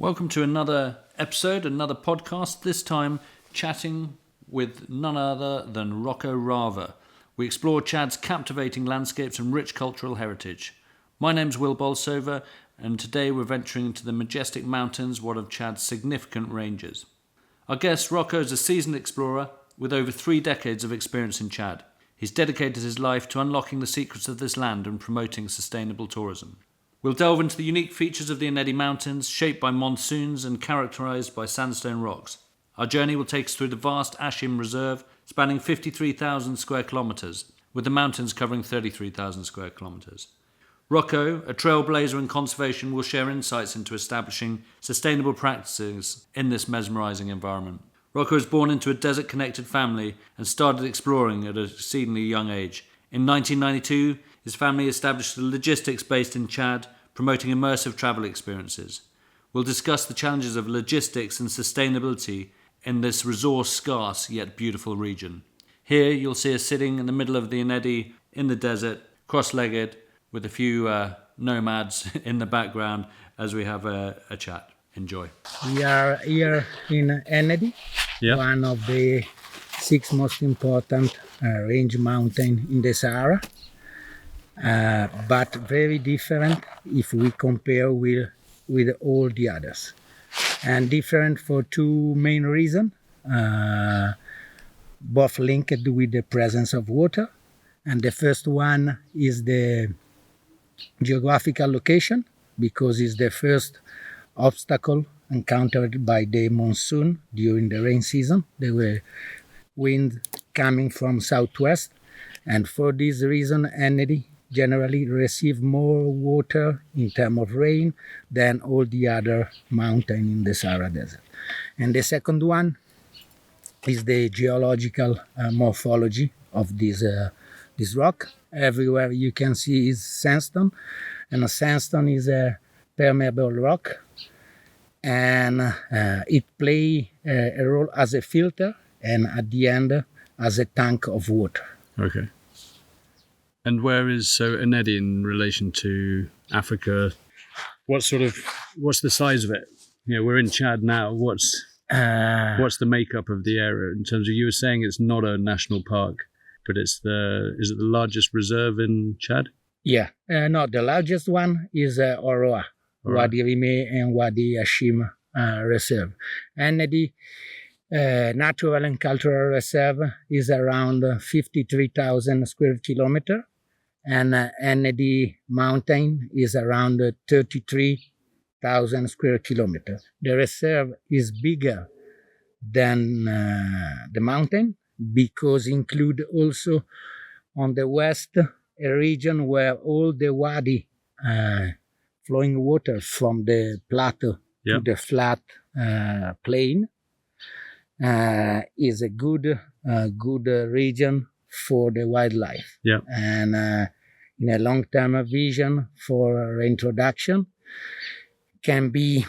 Welcome to another episode, another podcast, this time chatting with none other than Rocco Rava. We explore Chad's captivating landscapes and rich cultural heritage. My name's Will Bolsover, and today we're venturing into the majestic mountains, one of Chad's significant ranges. Our guest, Rocco, is a seasoned explorer with over 3 decades of experience in Chad. He's dedicated his life to unlocking the secrets of this land and promoting sustainable tourism. We'll delve into the unique features of the Ennedi Mountains, shaped by monsoons and characterised by sandstone rocks. Our journey will take us through the vast Ashim Reserve, spanning 53,000 square kilometres, with the mountains covering 33,000 square kilometres. Rocco, a trailblazer in conservation, will share insights into establishing sustainable practices in this mesmerising environment. Rocco was born into a desert-connected family and started exploring at an exceedingly young age. In 1992, his family established a logistics based in Chad, promoting immersive travel experiences. We'll discuss the challenges of logistics and sustainability in this resource-scarce yet beautiful region. Here you'll see us sitting in the middle of the Ennedi in the desert, cross-legged, with a few nomads in the background as we have a chat. Enjoy. We are here in Ennedi, one of the 6 most important range mountain in the Sahara. But very different if we compare with all the others. And different for 2 main reasons, both linked with the presence of water. And the first one is the geographical location, because it's the first obstacle encountered by the monsoon during the rain season. There were winds coming from southwest, and for this reason, Ennedi generally receive more water in terms of rain than all the other mountains in the Sahara Desert. And the second one is the geological morphology of this rock. Everywhere you can see is sandstone, and a sandstone is a permeable rock, and it plays a role as a filter and at the end as a tank of water. Okay. And what's Ennedi in relation to Africa? What's the size of it? You know, we're in Chad now. What's the makeup of the area in terms of, you were saying it's not a national park, but is it the largest reserve in Chad? Yeah, no, the largest one is Oroa, Wadi Rimeh and Wadi Ashim Reserve. Ennedi Natural and Cultural Reserve is around 53,000 square kilometers, and Ennedi Mountain is around 33,000 square kilometers. The reserve is bigger than the mountain because include also on the west a region where all the wadi flowing water from the plateau to the flat plain is a good region for the wildlife. And in a long-term vision for reintroduction can be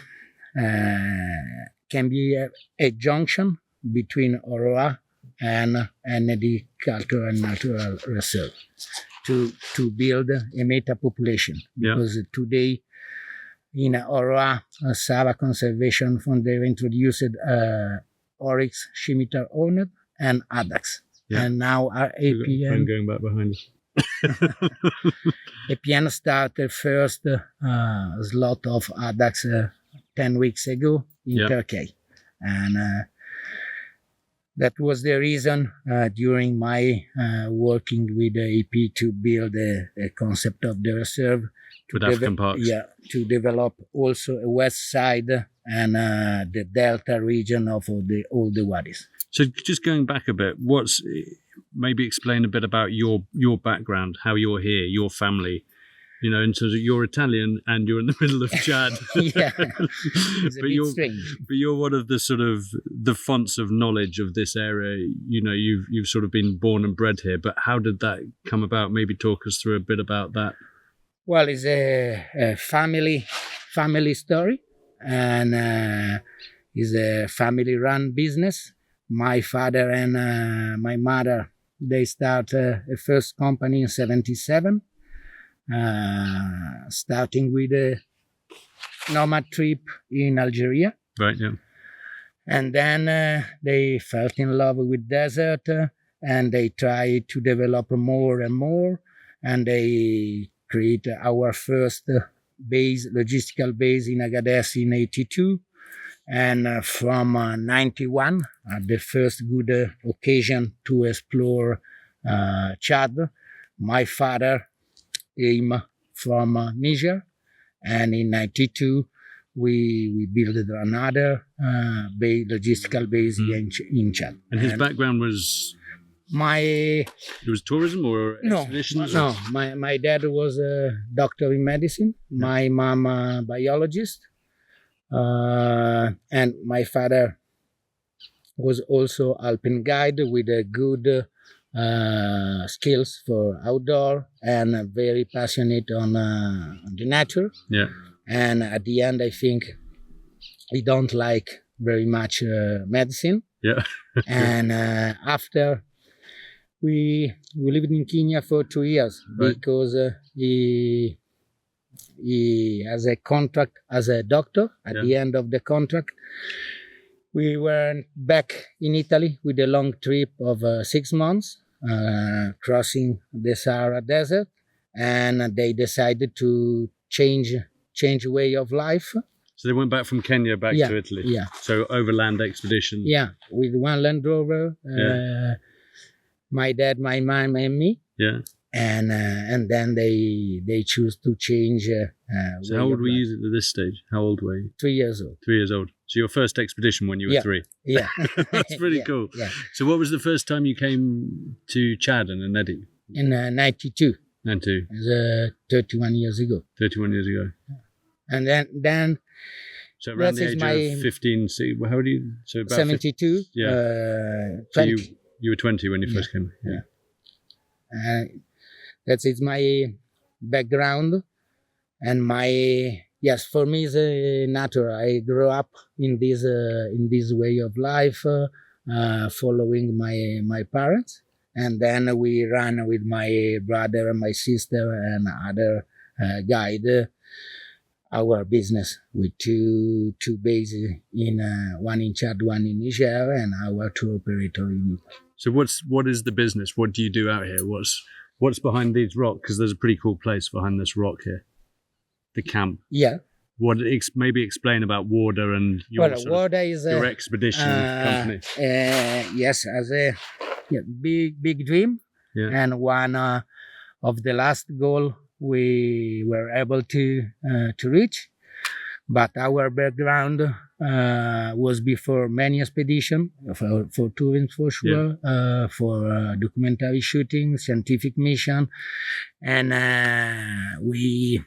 a junction between Oroa and Ennedi Cultural and Natural Reserve to build a meta population, because today in Oroa, Sahara Conservation Fund, they introduced oryx, scimitar hornet, and addax. And now our APN... I'm going back behind us. APN started first slot of addax 10 weeks ago in Turkey. And that was the reason during my working with the EP to build a concept of the reserve. With African parks. To develop also a west side and the delta region of all the wadis. So just going back a bit, maybe explain a bit about your background, how you're here, your family. You know, in terms of, you're Italian and you're in the middle of Chad. It's a bit strange. But you're one of the sort of the fonts of knowledge of this area. You know, you've sort of been born and bred here. But how did that come about? Maybe talk us through a bit about that. Well, it's a family story, and it's a family-run business. My father and my mother, they start a first company in 1977. Starting with nomad trip in Algeria. Right, yeah. And then they fell in love with desert and they tried to develop more and more. And they created our first logistical base in Agadez in 82. And from 91, the first good occasion to explore Chad, my father came from Niger, and in 92 we built another logistical base in Chad. And his background was? It was tourism or expeditions? No. My dad was a doctor in medicine, my mom a biologist, and my father was also alpine guide with a good skills for outdoor and very passionate on the nature. Yeah. And at the end, I think he don't like very much medicine. Yeah. And after we lived in Kenya for 2 years, right, because he has a contract as a doctor. At the end of the contract, we were back in Italy with a long trip of 6 months, crossing the Sahara Desert, and they decided to change way of life. So they went back from Kenya back to Italy. Yeah. So overland expedition. Yeah, with one Land Rover, my dad, my mom, and me. Yeah. And then they choose to change. So how old were you at this stage? How old were you? 3 years old. 3 years old. So your first expedition when you were 3? Yeah. That's pretty cool. Yeah. So what was the first time you came to Chad and Ennedi? In 92. 92. It was 31 years ago. 31 years ago. And then so around the age of 15, how old are you? So about 72. 20. So you were 20 when you first came. Yeah. That's my background, and for me is natural. I grew up in this way of life, following my parents, and then we ran with my brother and my sister and other guide our business with two bases one in Chad, one in Niger, and our tour operator in Italy. So what is the business? What do you do out here? What's behind these rocks? Because there's a pretty cool place behind this rock here, the camp. Yeah. Maybe explain about Warda and your expedition company. Yes, as a big dream, and one of the last goal we were able to reach. But our background was before many expedition for tourism for sure, for documentary shooting, scientific mission, and we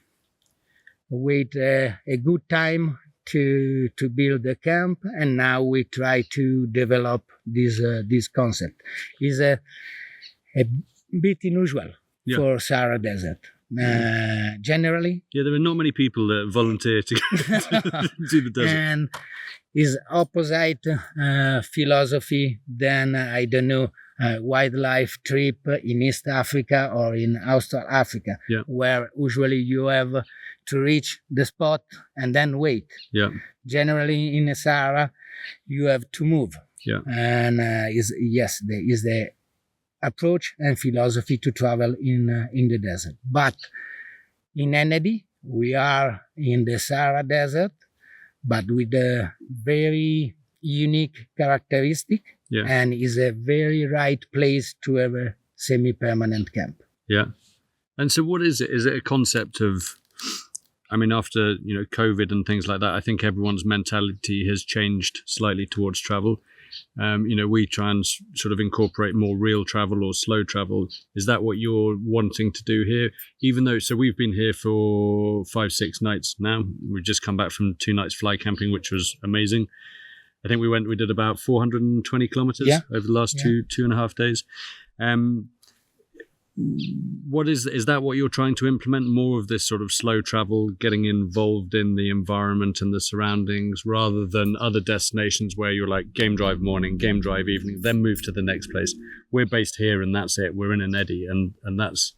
wait a good time to build the camp, and now we try to develop this concept. It's a bit unusual for Sahara Desert. Generally, there are not many people that volunteer to do the desert, and is opposite philosophy than wildlife trip in East Africa or in Austral Africa, where usually you have to reach the spot and then wait. Generally in the Sahara you have to move, and there is the approach and philosophy to travel in the desert. But in Ennedi, we are in the Sahara Desert, but with a very unique characteristic, and is a very right place to have a semi-permanent camp. Yeah. And so what is it? Is it a concept of, after, COVID and things like that, I think everyone's mentality has changed slightly towards travel. We try and sort of incorporate more real travel or slow travel. Is that what you're wanting to do here? Even though, so we've been here for 5-6 nights now. We've just come back from 2 nights fly camping, which was amazing. I think we did about 420 kilometers over the last 2.5 days. What is that what you're trying to implement, more of this sort of slow travel, getting involved in the environment and the surroundings, rather than other destinations where you're like game drive morning, game drive evening, then move to the next place? We're based here and that's it. We're in Ennedi and that's...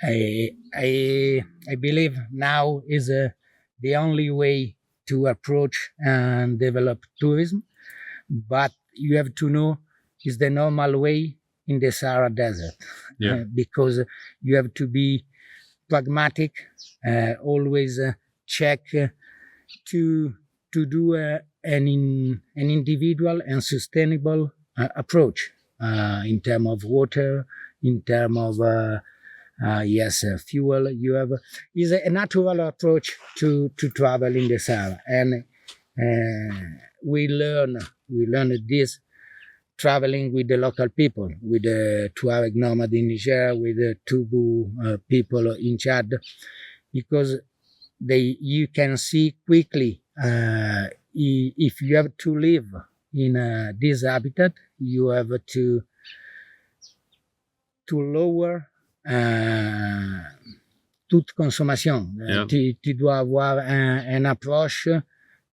I believe now is the only way to approach and develop tourism, but you have to know is the normal way in the Sahara Desert, because you have to be pragmatic, always check to do an individual and sustainable approach in terms of water, in terms of fuel. You have is a natural approach to travel in the Sahara, and we learn this traveling with the local people, with the Tuareg nomad in Niger, with the Tubu people in Chad, because you can see quickly if you have to live in this habitat, you have to lower toute consommation. Tu dois avoir une approche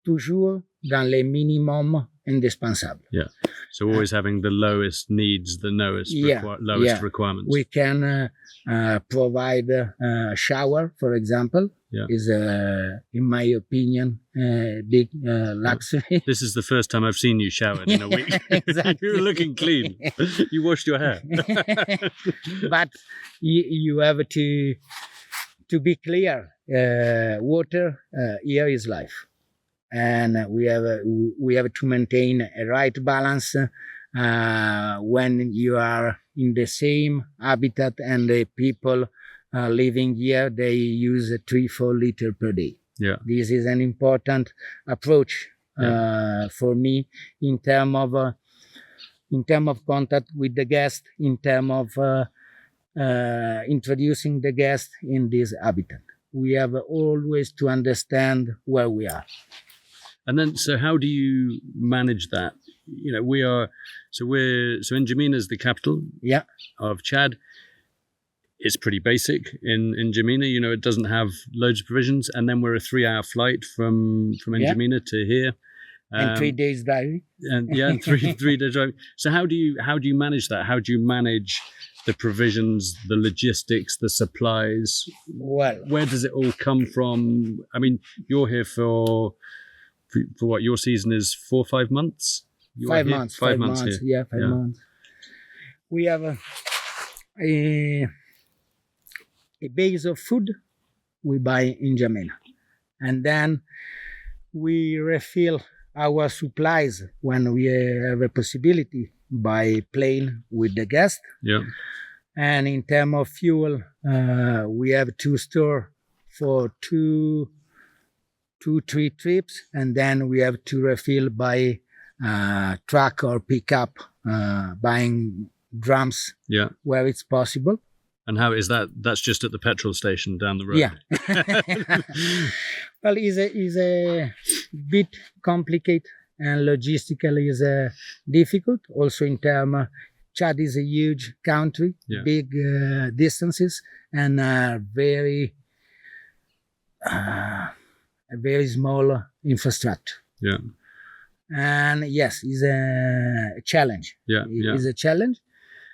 toujours dans les minimums indispensables. Yeah. So always having the lowest needs, the lowest requirements. We can provide a shower, for example. Is in my opinion big luxury. This is the first time I've seen you showered in a week. Exactly. You're looking clean. You washed your hair. But you have to be clear. Water here is life, and we have to maintain a right balance when you are in the same habitat and the people living here, they use 3-4 liters per day. Yeah, this is an important approach for me in terms of contact with the guest, in terms of introducing the guest in this habitat. We have always to understand where we are. And then, so how do you manage that? You know, we're N'Djamena is the capital of Chad. It's pretty basic in N'Djamena. You know, it doesn't have loads of provisions. And then we're a 3-hour flight from N'Djamena to here. And 3 days driving. And three days driving. So how do you manage that? How do you manage the provisions, the logistics, the supplies? Well, where does it all come from? I mean, you're here for what? Your season is 4 or 5 months? 5 months. 5 months here. Yeah, 5 months. We have a base of food we buy in N'Djamena, and then we refill our supplies when we have a possibility by plane with the guest. Yeah. And in terms of fuel, we have to store for 2-3 trips, and then we have to refill by truck or pickup, buying drums where it's possible. And how is that? That's just at the petrol station down the road. Yeah. Well, it's a bit complicated, and logistically is difficult. Also in terms, Chad is a huge country, big distances, and very small infrastructure. Yeah. And yes, it's a challenge. It's a challenge.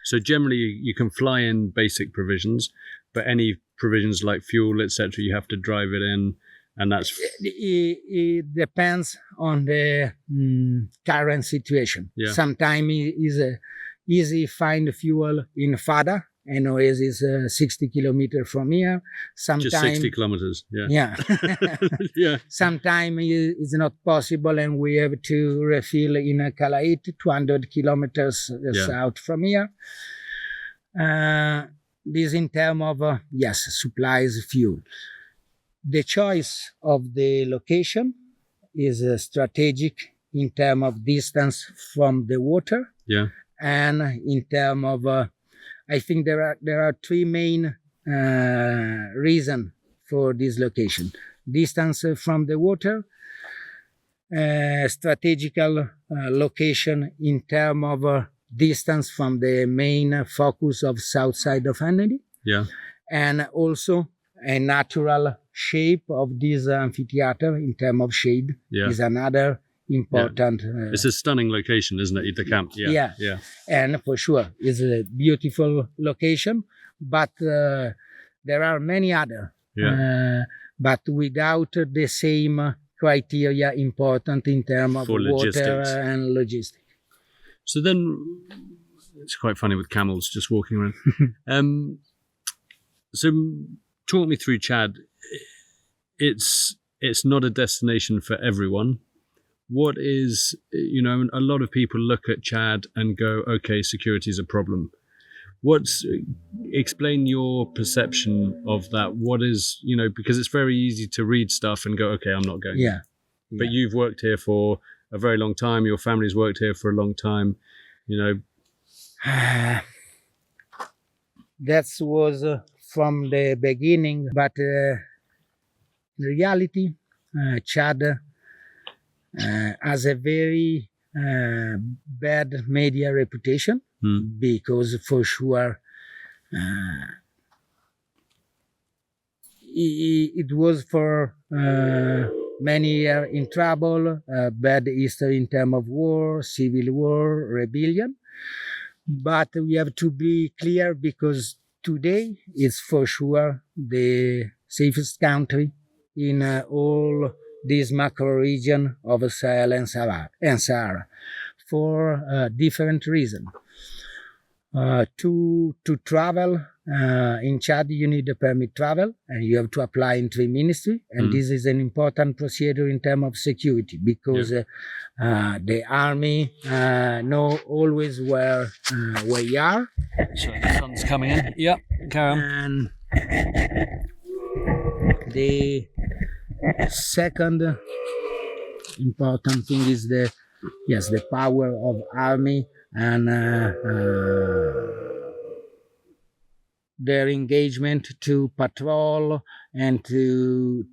So generally, you can fly in basic provisions, but any provisions like fuel, etc., you have to drive it in, and that's. It depends on the current situation. Yeah. Sometimes it's easy find fuel in Fada, and Oasis 60 kilometers from here. Sometimes just 60 kilometers. Yeah. Yeah. Sometimes it's not possible, and we have to refill in Kalait, 200 kilometers south from here. This in terms of supplies, fuel. The choice of the location is strategic in terms of distance from the water. Yeah. And in terms of I think there are 3 main reasons for this location: distance from the water, strategical location in terms of distance from the main focus of south side of Ennedi, and also a natural shape of this amphitheater in terms of shade is another important. It's a stunning location, isn't it? The camp. Yeah. And for sure, it's a beautiful location, but there are many other. But without the same criteria important in terms of For water logistics. and logistics. So then, it's quite funny with camels just walking around. So talk me through Chad. It's not a destination for everyone. What is, a lot of people look at Chad and go, okay, security is a problem. Explain your perception of that. What is, because it's very easy to read stuff and go, okay, I'm not going. Yeah. But you've worked here for a very long time. Your family's worked here for a long time. That was from the beginning, but in reality, Chad has a very bad media reputation because for sure it was for many years in trouble, bad history in terms of war, civil war, rebellion. But we have to be clear because today it's for sure the safest country in all this macro region of Sahel and Sahara for different reasons. To travel in Chad, you need a permit travel, and you have to apply in 3 ministries. And this is an important procedure in terms of security because the army know always where you are. So the sun's coming in. Yeah, carry on. And the second important thing is the power of army and their engagement to patrol and to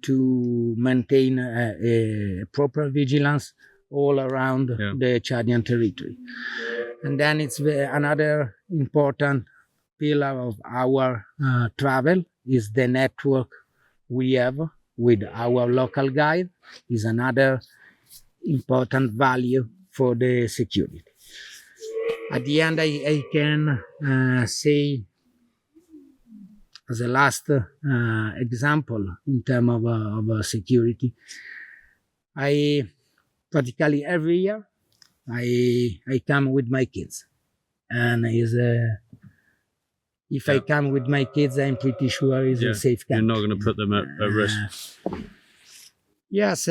maintain a proper vigilance all around the Chadian territory. And then it's another important pillar of our travel is the network we have with our local guide is another important value for the security. At the end, I can say as a last example in terms of security, I practically every year I come with my kids, and if I come with my kids, I'm pretty sure it's a safe country. You're not going to put them at risk. Yes,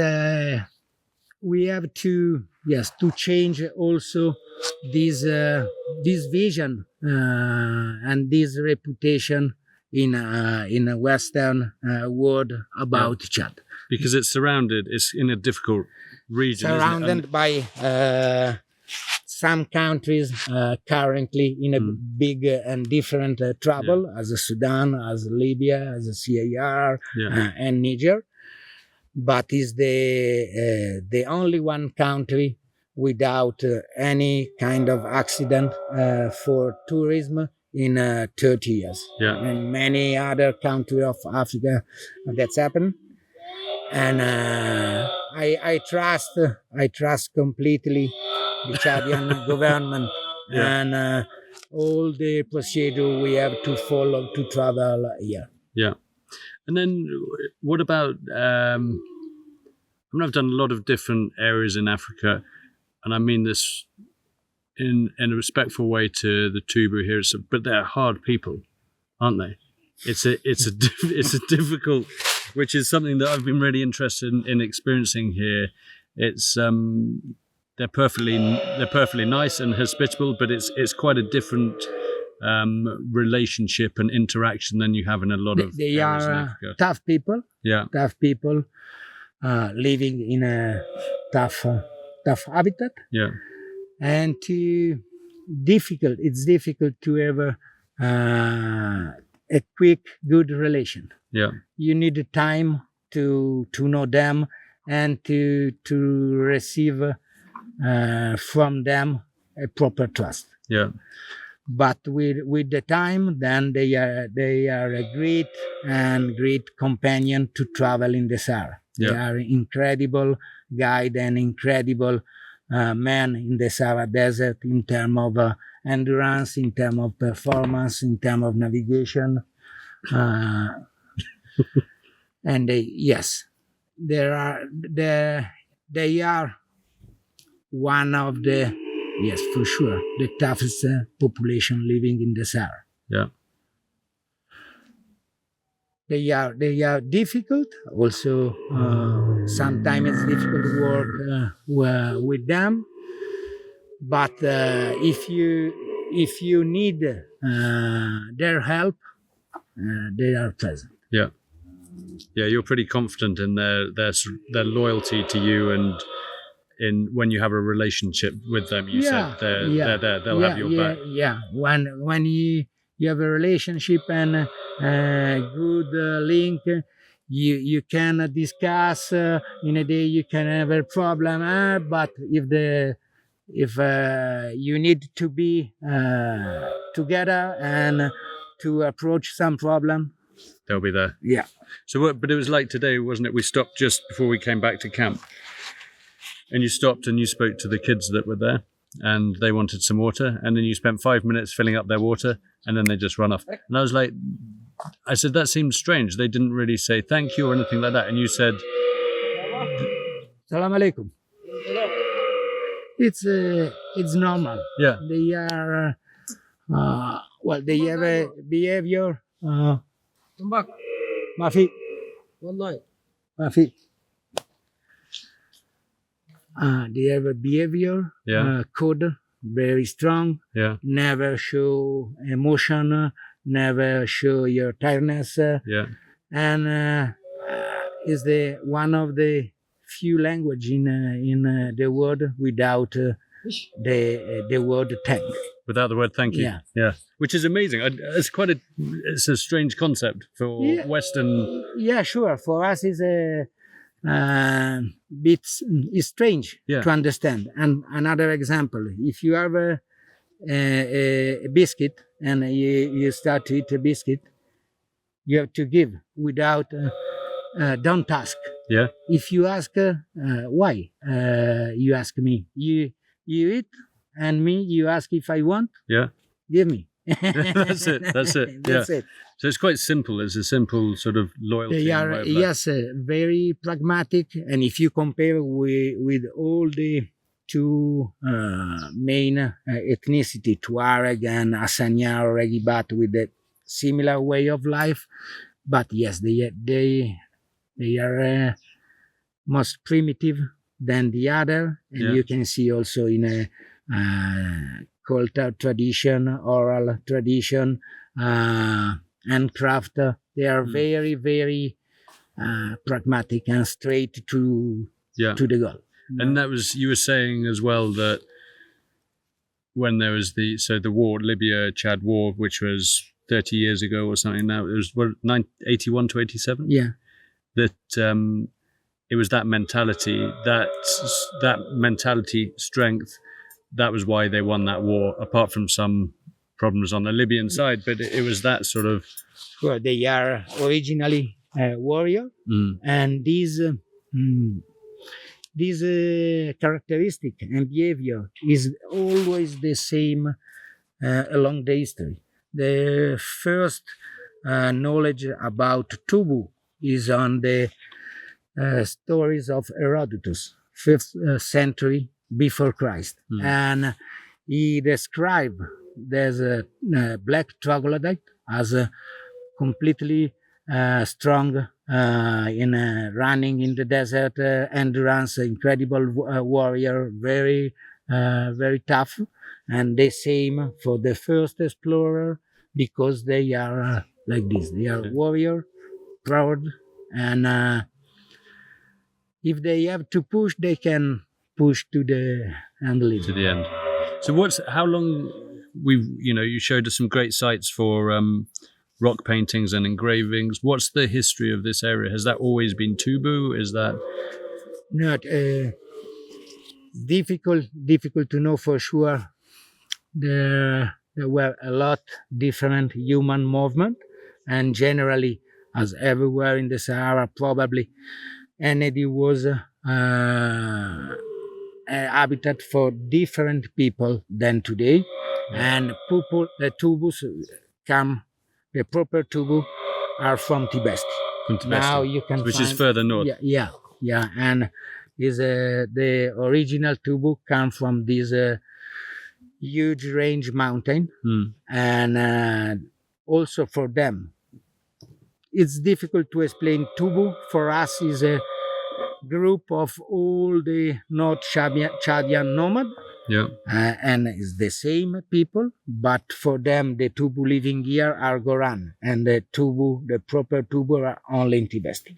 we have to change also this vision and this reputation in a Western world about Chad, because it's in a difficult region, surrounded by some countries currently in a big and different trouble, as Sudan, as Libya, as CAR, and Niger. But is the only one country without any kind of accident for tourism in 30 years. And many other countries of Africa that's happened. And I trust completely the Chadian government and all the procedure we have to follow to travel here. Yeah. And then what about, I've done a lot of different areas in Africa, and I mean this in a respectful way to the Tubu here, but they're hard people, aren't they? It's a difficult, which is something that I've been really interested in experiencing here. It's they're perfectly nice and hospitable, but it's quite a different relationship and interaction than you have in a lot of they areas in are Africa. Tough people. Yeah. Tough people living in a tough habitat. Yeah. And it's difficult to have a quick, good relation. Yeah. You need time to know them and to receive from them a proper trust. Yeah. But with the time, then they are a great companion to travel in the Sahara. They are incredible guide and incredible man in the Sahara Desert in terms of endurance, in terms of performance, in terms of navigation. And yes, they are one of the, yes, for sure, the toughest population living in the Sahara. Yeah. They are difficult. Also, sometimes it's difficult to work with them. But if you need their help, they are present. Yeah. Yeah, you're pretty confident in their loyalty to you, and in when you have a relationship with them. You said they're there. They'll have your back. Yeah. When you have a relationship and good link, you can discuss in a day. You can have a problem, but if you need to be together and to approach some problem, They'll be there. yeah. So, but it was like today, wasn't it? We stopped just before we came back to camp, and you stopped and you spoke to the kids that were there, and they wanted some water, and then you spent 5 minutes filling up their water, and then they just run off. And I was like, I said, that seems strange. They didn't really say thank you or anything like that. And you said, Salam alaikum. It's normal. yeah, They are they have a behavior. Embark. Mafi. Wallahi. Mafi. They have a behavior code very strong. yeah, Never show emotion. Never show your tiredness. yeah. And is the one of the few language in the world without the word thank. Without the word thank you. Yeah. Yeah. Which is amazing. It's a strange concept for Western. Yeah, sure. For us, it's a bit it's strange to understand. And another example: if you have a biscuit and you start to eat a biscuit, you have to give without. Don't ask. Yeah. If you ask why, you ask me. You eat, and me you ask if I want. Yeah. Give me. That's it. That's it. That's yeah. it. So it's quite simple. It's a simple sort of loyalty. They are very pragmatic, and if you compare with all the two main ethnicity, Tuareg and Hassania or Regibat, with a similar way of life, but yes, they are most primitive than the other, and you can see also in a culture tradition, oral tradition, handcraft. They are very, very pragmatic and straight to the goal. And that was, you were saying as well that when there was the war, Libya-Chad war, which was 30 years ago or something now, it was 81 to 87? Yeah. That it was that mentality, that mentality strength, that was why they won that war, apart from some problems on the Libyan side, but it was that sort of... Well, they are originally warrior, and this characteristic and behavior is always the same along the history. The first knowledge about Tubu is on the stories of Herodotus, 5th century before Christ. And he described there's a black troglodyte as a completely strong in running in the desert, endurance, incredible warrior, very tough. And the same for the first explorer, because they are like this. They are warrior, proud, and if they have to push, they can push to the end. To the end. So how long you showed us some great sites for rock paintings and engravings. What's the history of this area? Has that always been Tubu? Is that not difficult to know for sure? There were a lot different human movement, and generally, as everywhere in the Sahara, probably Ennedi was a habitat for different people than today, and the Tubus come. The proper Tubu are from Tibesti. from Tibesti, Now you can which find, is further north. Yeah. Yeah, and is the original tubu come from this huge range mountain, and also for them, it's difficult to explain. Tubu for us is a group of all the North Chadian nomad, Yeah. and it's the same people, but for them the Tubu living here are Goran, and the proper Tubu are only in Tibesti.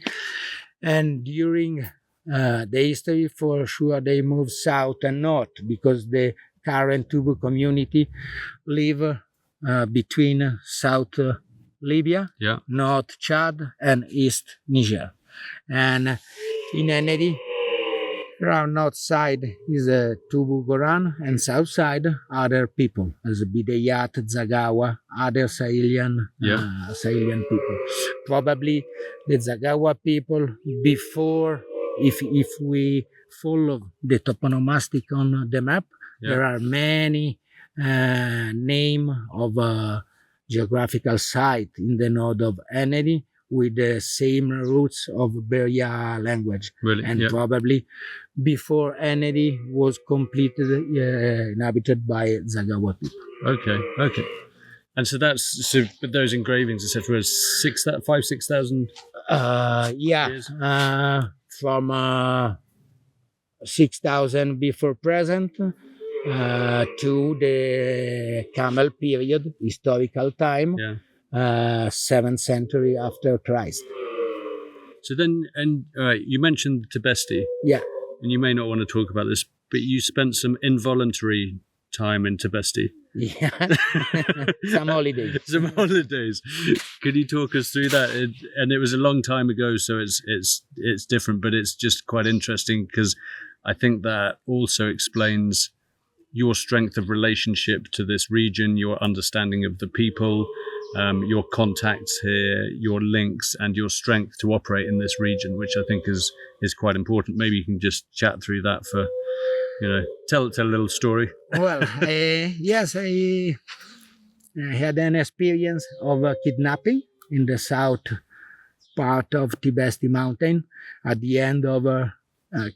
And during the history, for sure, they moved south and north because the current Tubu community live between South Libya, Yeah. North Chad, and East Niger. And in Ennedi, around north side is Tubu Goran, and south side other people, as Bideyat, Zagawa, other Sahelian people. Probably the Zagawa people before, if we follow the toponomastic on the map, there are many name of geographical site in the north of Ennedi with the same roots of Beria language. Really? And probably before Ennedi was completely inhabited by Zagawa people. Okay. And so but those engravings, etc., was 6,000 years? From 6,000 before present to the Camel period, historical time, 7th century after Christ. So then, and you mentioned Tibesti. Yeah. And you may not want to talk about this, but you spent some involuntary time in Tibesti. Yeah. Some holidays. Could you talk us through that? And it was a long time ago, so it's different, but it's just quite interesting because I think that also explains your strength of relationship to this region, your understanding of the people, your contacts here, your links, and your strength to operate in this region, which I think is quite important. Maybe you can just chat through that for, tell a little story. Well, yes, I had an experience of kidnapping in the south part of Ennedi Mountain at the end of a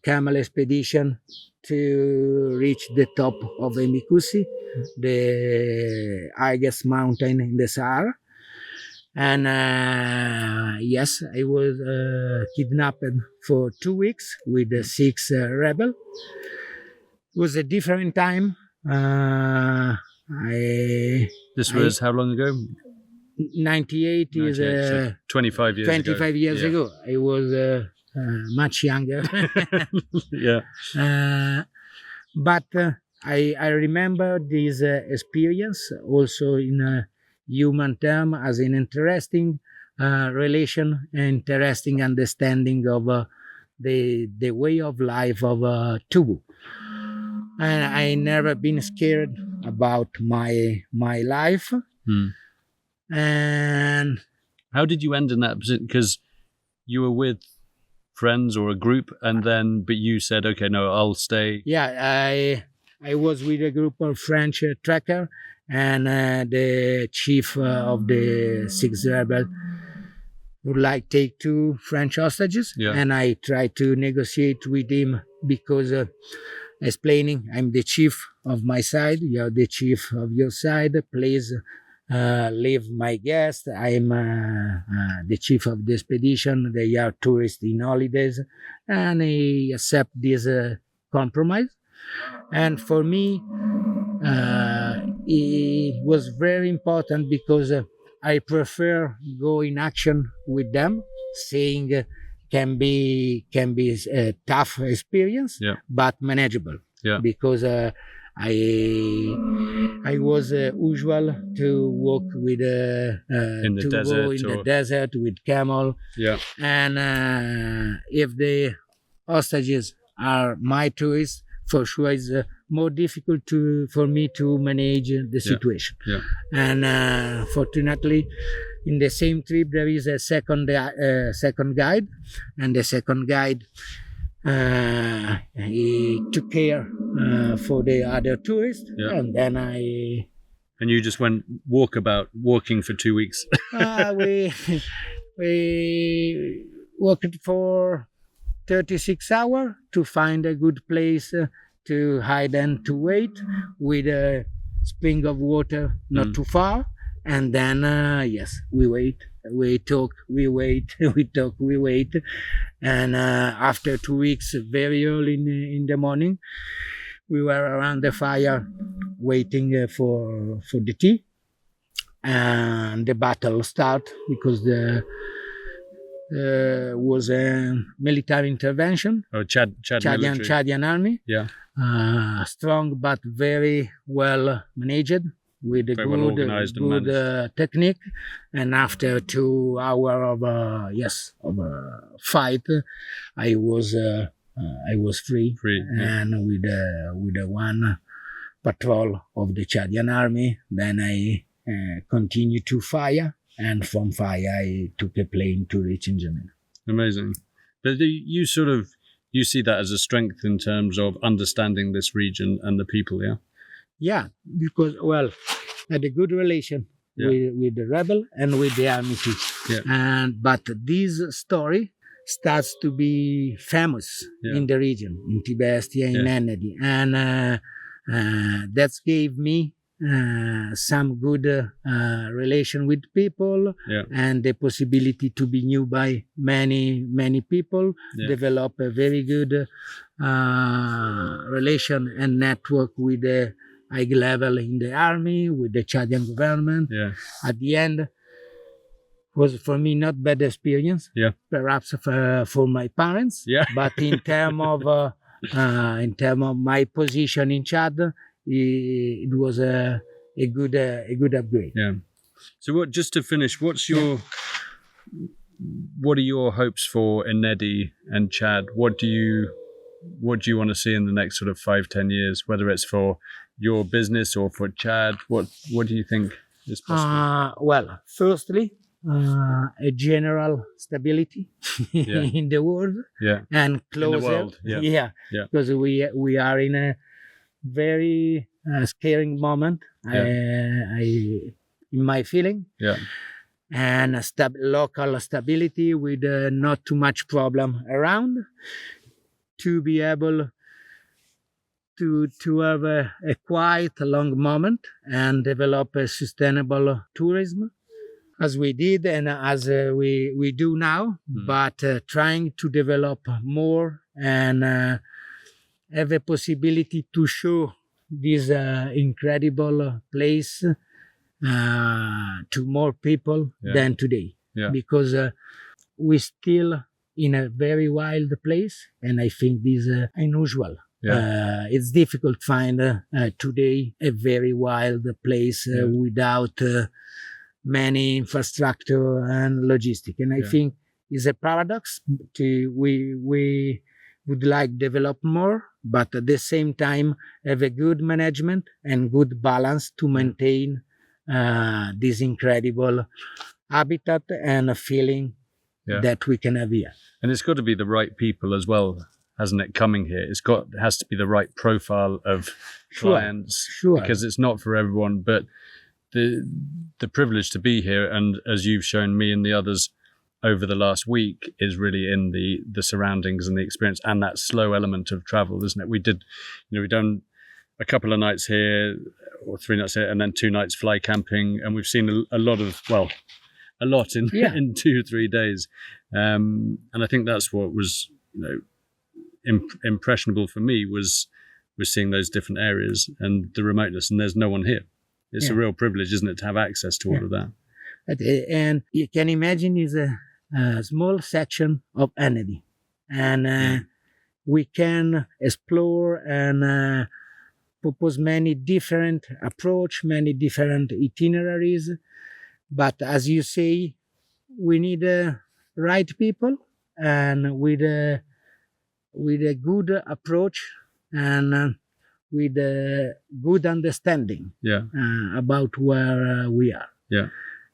camel expedition to reach the top of Emikusi, the highest mountain in the Sahara. And yes, I was kidnapped for 2 weeks with the 6 rebels. It was a different time. This was how long ago? 98 is so 25 years 25 years ago. I was much younger. But I remember this experience also in a human term as an interesting relation, interesting understanding of the way of life of Tubu. And I never been scared about my life. And how did you end in that position? Because you were with friends or a group, but you said, okay, no, I'll stay. Yeah, I was with a group of French tracker, and the chief of the 6 rebel would like take 2 French hostages, and I tried to negotiate with him because explaining I'm the chief of my side, you're the chief of your side, please leave my guest. I'm the chief of the expedition, they are tourists in holidays, and he accept this compromise. And for me it was very important because I prefer go in action with them, saying can be a tough experience, but manageable. Because I was usual to walk with in the desert with camel. And if the hostages are my tourists, for sure it's more difficult for me to manage the situation. And fortunately, in the same trip there is a second guide, and the second guide he took care for the other tourists, and then and you just went walking for 2 weeks. We walked for 36 hours to find a good place to hide and to wait with a spring of water not too far. And then, yes, we wait, we talk, we wait, we talk, we wait. And after 2 weeks, very early in the morning, we were around the fire waiting for the tea. And the battle started because there was a military intervention. Oh, Chadian army. Yeah. Strong but very well managed with a Very well organized and good managed. technique. And after 2 hours of a fight, I was free. And with the one patrol of the Chadian army, then I continued to fire, and from fire I took a plane to reach N'Djamena. Amazing. But you see that as a strength in terms of understanding this region and the people, yeah? Yeah, because, well, I had a good relation with the rebel and with the army too. Yeah. But this story starts to be famous in the region, in Tibestia, in Ennedi. And that gave me some good relation with people and the possibility to be knew by many people, develop a very good relation and network with the high level in the army, with the Chadian government. Yeah. At the end, was for me not bad experience. Yeah. Perhaps for my parents. Yeah. But in terms of my position in Chad, it was a good upgrade. Yeah. So just to finish, what are your hopes for Ennedi and Chad? What do you want to see in the next sort of 5-10 years, whether it's for your business or for Chad? What do you think is possible? Well, firstly, a general stability in the world, and closer, in the world, because we are in a very scaring moment. In my feeling, and local stability with not too much problem around, to be able to have a quiet, long moment and develop a sustainable tourism, as we did and as we do now, but trying to develop more and have a possibility to show this incredible place to more people than today. Because we're still in a very wild place, and I think this is unusual. It's difficult to find today a very wild place without many infrastructure and logistic. And I think it's a paradox. We would like to develop more, but at the same time have a good management and good balance to maintain this incredible habitat and a feeling that we can have here. And it's got to be the right people as well, hasn't it, coming here? It has to be the right profile of clients, because it's not for everyone. But the privilege to be here, and as you've shown me and the others over the last week, is really in the surroundings and the experience and that slow element of travel, isn't it? We've done a couple of nights here, or 3 nights here, and then 2 nights fly camping, and we've seen a lot in 2 or 3 days. And I think that's what was impressionable for me was seeing those different areas and the remoteness, and there's no one here. It's a real privilege, isn't it, to have access to all of that. And you can imagine it's a small section of Ennedi, and we can explore and propose many different approach, many different itineraries. But as you say, we need right people and with a good approach and with a good understanding about where we are. Yeah.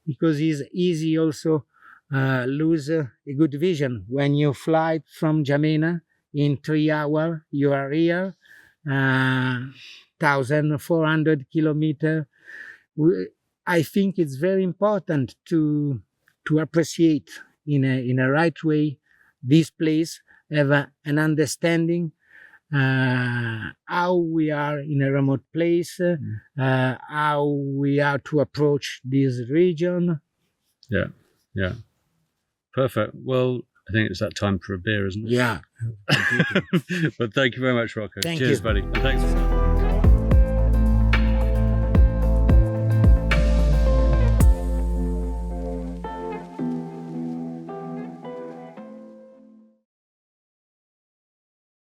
Because it's easy also lose a good vision. When you fly from N'Djamena in 3 hours, you are here, 1,400 kilometers. I think it's very important to appreciate in a right way this place have an understanding how we are in a remote place, how we are to approach this region. Yeah. Perfect. Well, I think it's that time for a beer, isn't it? Yeah. But thank you very much, Rocco. Thank Cheers, you. buddy. And thanks.